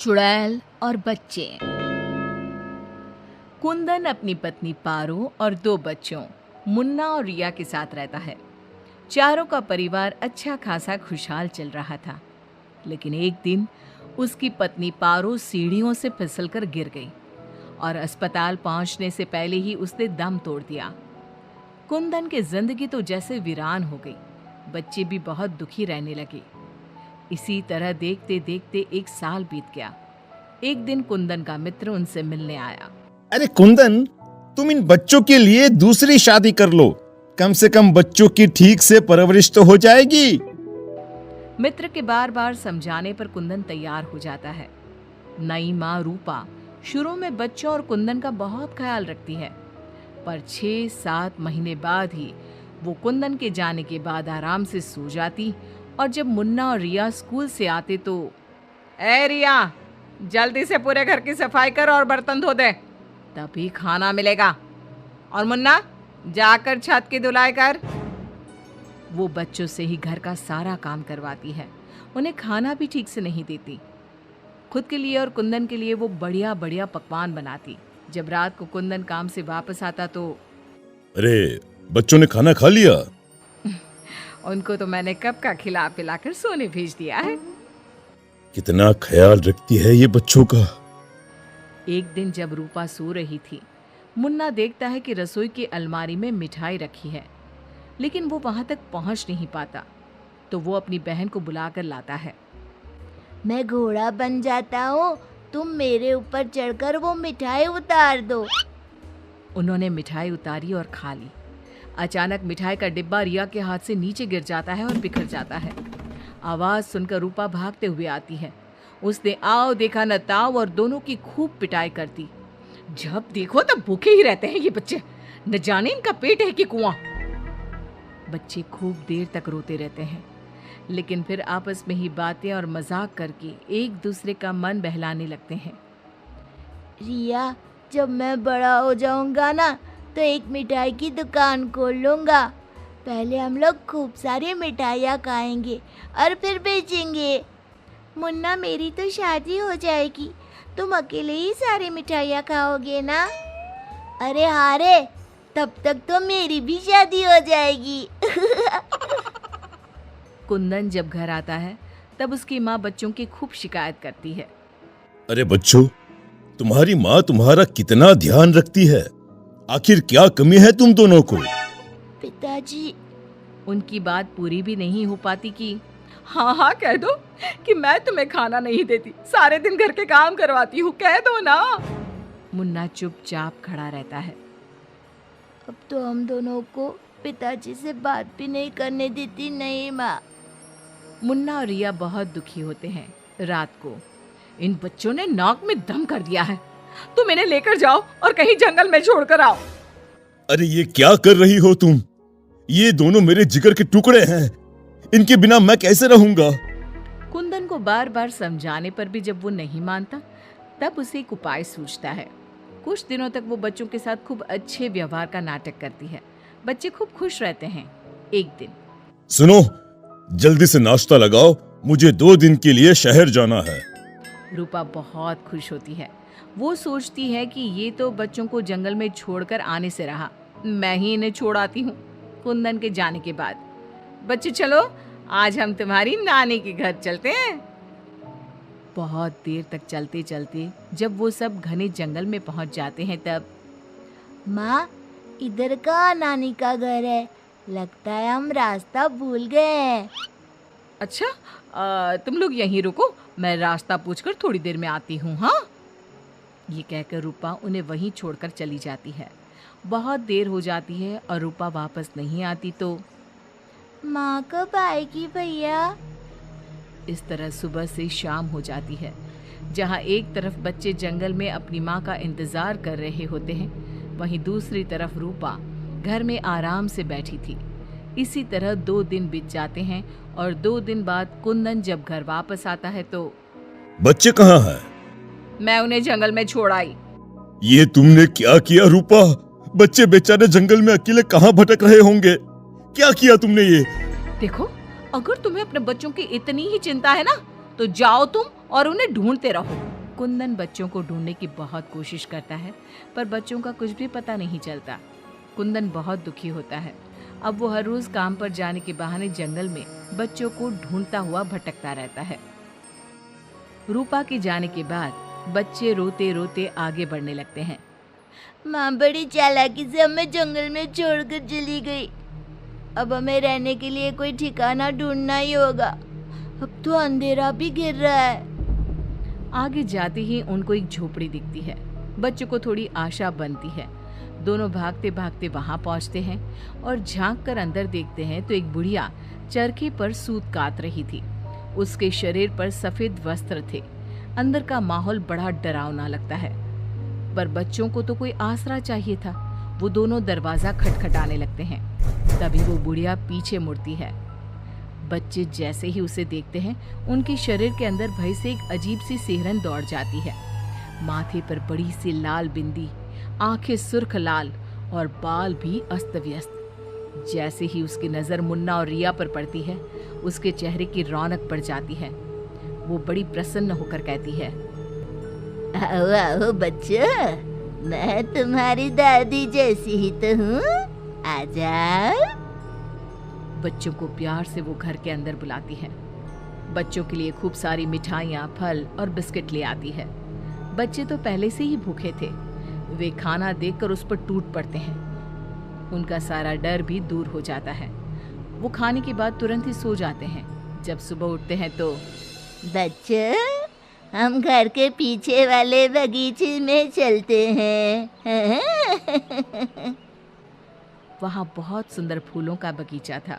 चुड़ैल और बच्चे। कुंदन अपनी पत्नी पारो और 2 बच्चों मुन्ना और रिया के साथ रहता है। चारों का परिवार अच्छा खासा खुशहाल चल रहा था, लेकिन एक दिन उसकी पत्नी पारो सीढ़ियों से फिसलकर गिर गई और अस्पताल पहुंचने से पहले ही उसने दम तोड़ दिया। कुंदन की जिंदगी तो जैसे वीरान हो गई। बच्चे भी बहुत दुखी रहने लगे। इसी तरह देखते देखते 1 साल बीत गया। एक दिन कुंदन का मित्र उनसे मिलने आया। अरे कुंदन, तुम इन बच्चों के लिए दूसरी शादी कर लो। कम से कम बच्चों की ठीक से परवरिश तो हो जाएगी। मित्र के बार बार समझाने पर कुंदन तैयार हो जाता है। नई माँ रूपा शुरू में बच्चों और कुंदन का बहुत ख्याल रखती है, पर 6-7 महीने बाद ही वो कुंदन के जाने के बाद आराम से सो जाती। और जब मुन्ना और रिया स्कूल से आते तो, ए रिया, जल्दी से पूरे घर की सफाई कर और बर्तन धो दे, तभी खाना मिलेगा। और मुन्ना, जाकर छत की धुलाई कर। वो बच्चों से ही घर का सारा काम करवाती है। उन्हें खाना भी ठीक से नहीं देती। खुद के लिए और कुंदन के लिए वो बढ़िया बढ़िया पकवान बनाती। जब रात को कुंदन काम से वापस आता तो, अरे, बच्चों ने खाना खा लिया? उनको तो मैंने कब का खिला पिलाकर सोने भेज दिया है। कितना ख्याल रखती है ये बच्चों का। एक दिन जब रूपा सो रही थी, मुन्ना देखता है कि रसोई की अलमारी में मिठाई रखी है, लेकिन वो वहां तक पहुंच नहीं पाता। तो वो अपनी बहन को बुलाकर लाता है। मैं घोड़ा बन जाता हूँ, तुम मेरे ऊपर चढ़कर वो मिठाई उतार दो। उन्होंने मिठाई उतारी और खा ली। अचानक मिठाई का डिब्बा रिया के हाथ से नीचे गिर जाता है और बिखर जाता है। आवाज सुनकर रूपा भागते हुए आती है। उसने आओ देखा न ताओ और दोनों की खूब पिटाई करती। जब देखो तब भूखे ही रहते हैं ये बच्चे, न जाने इनका पेट है कि कुआं। बच्चे खूब देर तक रोते रहते हैं, लेकिन फिर आपस में ही बातें और मजाक करके एक दूसरे का मन बहलाने लगते हैं। रिया, जब मैं बड़ा हो जाऊंगा ना, तो एक मिठाई की दुकान खोल लूंगा। पहले हम लोग खूब सारी मिठाइयाँ खाएंगे और फिर बेचेंगे। मुन्ना, मेरी तो शादी हो जाएगी, तुम अकेले ही सारी मिठाइयाँ खाओगे ना? अरे हाँ रे, तब तक तो मेरी भी शादी हो जाएगी। कुंदन जब घर आता है तब उसकी माँ बच्चों की खूब शिकायत करती है। अरे बच्चों, तुम्हारी माँ तुम्हारा कितना ध्यान रखती है। आखिर क्या कमी है तुम दोनों को? पिताजी, उनकी बात पूरी भी नहीं हो पाती कि हाँ हाँ कह दो कि मैं तुम्हें खाना नहीं देती, सारे दिन घर के काम करवाती हूँ, कह दो ना। मुन्ना चुपचाप खड़ा रहता है। अब तो हम दोनों को पिताजी से बात भी नहीं करने देती। नहीं माँ। मुन्ना और रिया बहुत दुखी होते हैं। रात को इन बच्चों ने नाक में दम कर दिया है, तुम इन्हें लेकर जाओ और कहीं जंगल में छोड़कर आओ। अरे ये क्या कर रही हो तुम? ये दोनों मेरे जिगर के टुकड़े हैं, इनके बिना मैं कैसे रहूंगा? कुंदन को बार बार समझाने पर भी जब वो नहीं मानता, तब उसे एक उपाय सूझता है। कुछ दिनों तक वो बच्चों के साथ खूब अच्छे व्यवहार का नाटक करती है। बच्चे खूब खुश रहते हैं। एक दिन, सुनो, जल्दी से नाश्ता लगाओ, मुझे 2 दिन के लिए शहर जाना है। रूपा बहुत खुश होती है। वो सोचती है कि ये तो बच्चों को जंगल में छोड़कर आने से रहा, मैं ही इन्हें छोड़ आती हूँ। कुंदन के जाने के बाद, बच्चे चलो, आज हम तुम्हारी नानी के घर चलते हैं। बहुत देर तक चलते चलते जब वो सब घने जंगल में पहुंच जाते हैं तब, माँ, इधर का नानी का घर है, लगता है हम रास्ता भूल गए हैं। अच्छा, तुम लोग यहीं रुको, मैं रास्ता पूछकर थोड़ी देर में आती हूँ। हाँ, ये कहकर रूपा उन्हें वहीं छोड़कर चली जाती है। बहुत देर हो जाती है और रूपा वापस नहीं आती तो, माँ कब आएगी भैया? इस तरह सुबह से शाम हो जाती है। जहाँ एक तरफ बच्चे जंगल में अपनी माँ का इंतजार कर रहे होते हैं, वहीं दूसरी तरफ रूपा घर में आराम से बैठी थी। इसी तरह 2 दिन बीत जाते हैं और 2 दिन बाद कुंदन जब घर वापस आता है तो, बच्चे कहाँ हैं? मैं उन्हें जंगल में छोड़ आई। ये तुमने क्या किया रूपा? बच्चे बेचारे जंगल में अकेले कहाँ भटक रहे होंगे? क्या किया तुमने ये? देखो, अगर तुम्हें अपने बच्चों की इतनी ही चिंता है ना, तो जाओ तुम और उन्हें ढूंढते रहो। कुंदन बच्चों को ढूंढने की बहुत कोशिश करता है, पर बच्चों का कुछ भी पता नहीं चलता। कुंदन बहुत दुखी होता है। अब वो हर रोज काम पर जाने के बहाने जंगल में बच्चों को ढूंढता हुआ भटकता रहता है। रूपा के जाने के बाद बच्चे रोते रोते आगे बढ़ने लगते हैं। माँ बड़ी चालाकी से हमें जंगल में छोड़कर चली गई। अब हमें रहने के लिए कोई ठिकाना ढूंढना ही होगा। अब तो अंधेरा भी गिर रहा है। आगे जाते ही उनको एक झोपड़ी दिखती है। बच्चों को थोड़ी आशा बनती है। दोनों भागते भागते वहां पहुंचते हैं और झांक कर अंदर देखते हैं तो एक बुढ़िया चरखे पर सूत काट रही थी। उसके शरीर पर सफेद वस्त्र थे। अंदर का माहौल बड़ा डरावना लगता है, पर बच्चों को तो कोई आसरा चाहिए था। वो दोनों दरवाजा खटखटाने लगते हैं। तभी वो बुढ़िया पीछे मुड़ती है। बच्चे जैसे ही उसे देखते हैं, उनके शरीर के अंदर भय से एक अजीब सी सिहरन दौड़ जाती है। माथे पर बड़ी सी लाल बिंदी, आंखें सुर्ख लाल और बाल भी अस्त व्यस्त। जैसे ही उसकी नजर मुन्ना और रिया पर पड़ती है, उसके चेहरे की रौनक बढ़ जाती है। वो बड़ी प्रसन्न होकर कहती है, आओ आओ बच्चों, मैं तुम्हारी दादी जैसी ही तो हूँ। आ जाओ। बच्चों को प्यार से वो घर के अंदर बुलाती है। बच्चों के लिए खूब सारी मिठाइयाँ, फल और बिस्किट ले आती है। बच्चे तो पहले से ही भूखे थे। वे खाना देखकर उस पर टूट पड़ते हैं। उनका सारा डर भी दूर हो जाता है। वो खाने के बाद तुरंत ही सो जाते हैं। जब सुबह उठते हैं तो बच्चों, हम घर के पीछे वाले बगीचे में चलते हैं। वहाँ बहुत सुंदर फूलों का बगीचा था।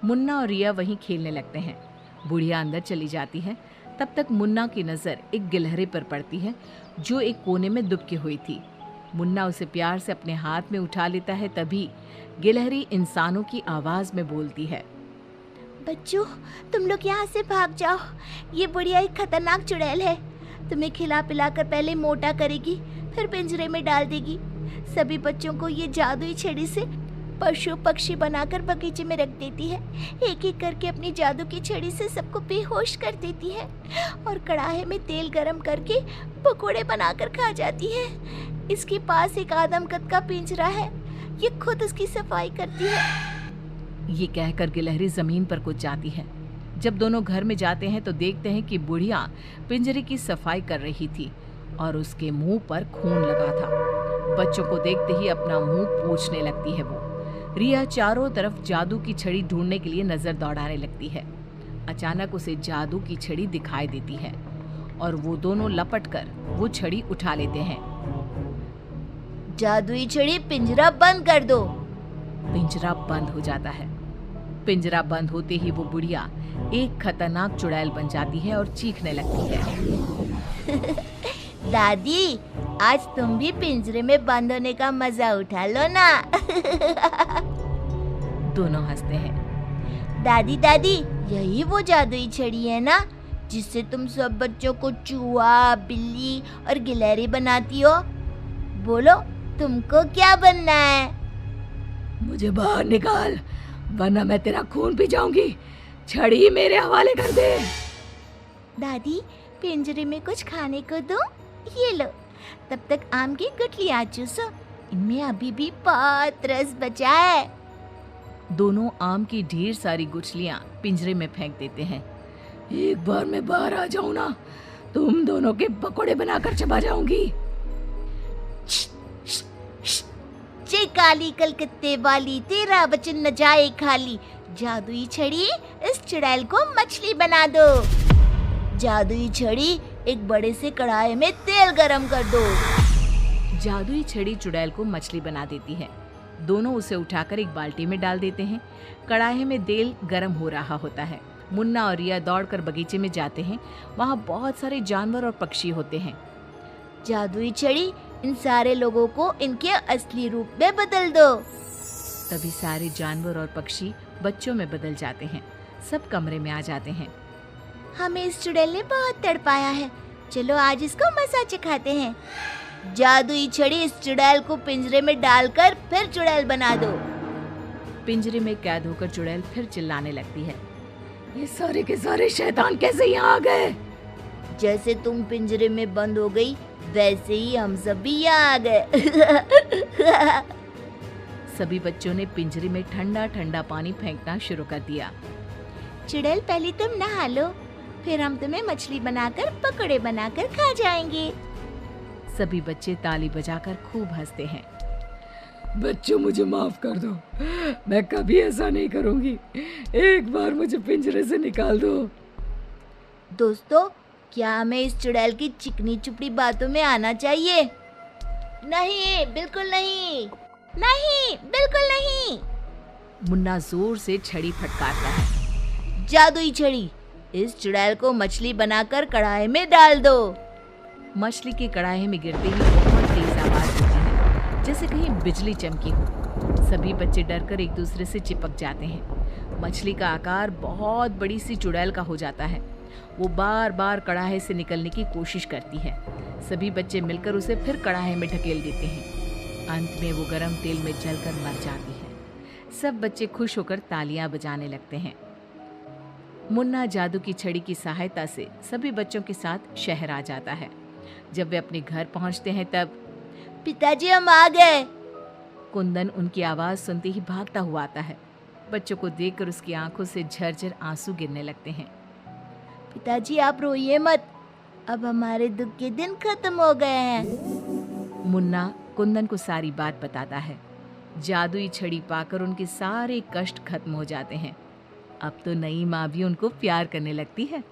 मुन्ना और रिया वहीं खेलने लगते हैं। बुढ़िया अंदर चली जाती है। तब तक मुन्ना की नज़र एक गिलहरी पर पड़ती है, जो एक कोने में दुबकी हुई थी। मुन्ना उसे प्यार से अपने हाथ में उठा लेता है। तभी गिलहरी इंसानों की आवाज़ में बोलती है, बच्चों, तुम लोग यहाँ से भाग जाओ। ये बुढ़िया एक खतरनाक चुड़ैल है। तुम्हें खिला पिला कर पहले मोटा करेगी, फिर पिंजरे में डाल देगी। सभी बच्चों को ये जादुई छड़ी से पशु पक्षी बनाकर बगीचे में रख देती है। एक एक करके अपनी जादू की छड़ी से सबको बेहोश कर देती है और कढ़ाई में तेल गरम करके पकोड़े बनाकर खा जाती है। इसके पास एक आदमकद का पिंजरा है। ये खुद उसकी सफाई करती है। ये कहकर गिलहरी जमीन पर कूद जाती है। जब दोनों घर में जाते हैं तो देखते हैं कि बुढ़िया पिंजरे की सफाई कर रही थी और उसके मुंह पर खून लगा था। बच्चों को देखते ही अपना मुंह पोंछने लगती है वो। रिया चारों तरफ जादू की छड़ी ढूंढने के लिए नजर दौड़ाने लगती है। अचानक उसे जादू की छड़ी दिखाई देती है और वो दोनों लपट कर वो छड़ी उठा लेते हैं। जादुई छड़ी, पिंजरा बंद कर दो। पिंजरा बंद हो जाता है। पिंजरा बंद होते ही वो बुढ़िया एक खतरनाक चुड़ैल बन जाती है और चीखने लगती है। दादी, आज तुम भी पिंजरे में बंद होने का मजा उठा लो ना। दोनों हंसते हैं। दादी दादी, यही वो जादुई छड़ी है ना, जिससे तुम सब बच्चों को चूहा, बिल्ली और गिलहरी बनाती हो। बोलो, तुमको क्या बनना है? मुझे बाहर निकाल, वरना मैं तेरा खून पी जाऊंगी। छड़ी मेरे हवाले कर दे। दादी, पिंजरे में कुछ खाने को दो। ये लो। तब तक आम की गुठलियां चूसो, इनमें अभी भी बहुत रस बचा है। दोनों आम की ढेर सारी गुठलियां पिंजरे में फेंक देते हैं। एक बार मैं बाहर आ जाऊं ना, तुम दोनों के पकोड़े बनाकर चबा जाऊंगी। जे काली कलकत्ते वाली, तेरा वचन न जाए खाली। जादुई छड़ी, इस चुड़ैल को मछली बना दो। जादुई छड़ी, एक बड़े से कढ़ाई में तेल गरम कर दो। जादुई छड़ी चुड़ैल को मछली बना देती है। दोनों उसे उठाकर एक बाल्टी में डाल देते हैं। कढ़ाई में तेल गरम हो रहा होता है। मुन्ना और रिया दौड़कर बगीचे में जाते हैं। वहाँ बहुत सारे जानवर और पक्षी होते हैं। जादुई छड़ी, इन सारे लोगों को इनके असली रूप में बदल दो। तभी सारे जानवर और पक्षी बच्चों में बदल जाते हैं। सब कमरे में आ जाते हैं। हमें इस चुड़ैल ने बहुत तड़पाया है, चलो आज इसको मजा चखाते हैं। जादुई छड़ी, इस चुड़ैल को पिंजरे में डालकर फिर चुड़ैल बना दो। पिंजरे में कैद होकर चुड़ैल फिर चिल्लाने लगती है, ये सारे के सारे शैतान कैसे यहाँ आ गए? जैसे तुम पिंजरे में बंद हो गई वैसे ही हम सब भी यहाँ आ गए। सभी बच्चों ने पिंजरे में ठंडा ठंडा पानी फेंकना शुरू कर दिया। चुड़ैल पहले तुम नहा लो, फिर हम तुम्हें मछली बनाकर पकौड़े बनाकर खा जाएंगे। सभी बच्चे ताली बजाकर खूब हंसते हैं। बच्चों मुझे माफ कर दो, मैं कभी ऐसा नहीं करूंगी। एक बार मुझे पिंजरे से निकाल दो। दोस्तों, क्या हमें इस चुड़ैल की चिकनी चुपड़ी बातों में आना चाहिए? नहीं, बिल्कुल नहीं, नहीं, बिल्कुल नहीं। मुन्ना जोर से छड़ी फटकारता है। जादुई छड़ी, इस चुड़ैल को मछली बनाकर कढ़ाई में डाल दो। मछली की कढ़ाई में गिरते ही बहुत तेज आवाज होती है, जैसे कहीं बिजली चमकी हो। सभी बच्चे डरकर एक दूसरे से चिपक जाते हैं। मछली का आकार बहुत बड़ी सी चुड़ैल का हो जाता है। वो बार बार कढ़ाई से निकलने की कोशिश करती है। सभी बच्चे मिलकर उसे फिर कढ़ाई में ढकेल देते हैं। अंत में वो गरम तेल में जलकर मर जाती है। सब बच्चे खुश होकर तालियां बजाने लगते हैं। मुन्ना जादू की छड़ी की सहायता से सभी बच्चों के साथ शहर आ जाता है। जब वे अपने घर पहुंचते हैं तब पिताजी, हम आ गए। कुंदन उनकी आवाज सुनते ही भागता हुआ आता है। बच्चों को देखकर उसकी आंखों से झरझर आंसू गिरने लगते हैं। पिताजी, आप रोइए मत, अब हमारे दुख के दिन खत्म हो गए हैं। मुन्ना कुंदन को सारी बात बताता है। जादुई छड़ी पाकर उनके सारे कष्ट खत्म हो जाते हैं। अब तो नई माँ भी उनको प्यार करने लगती है।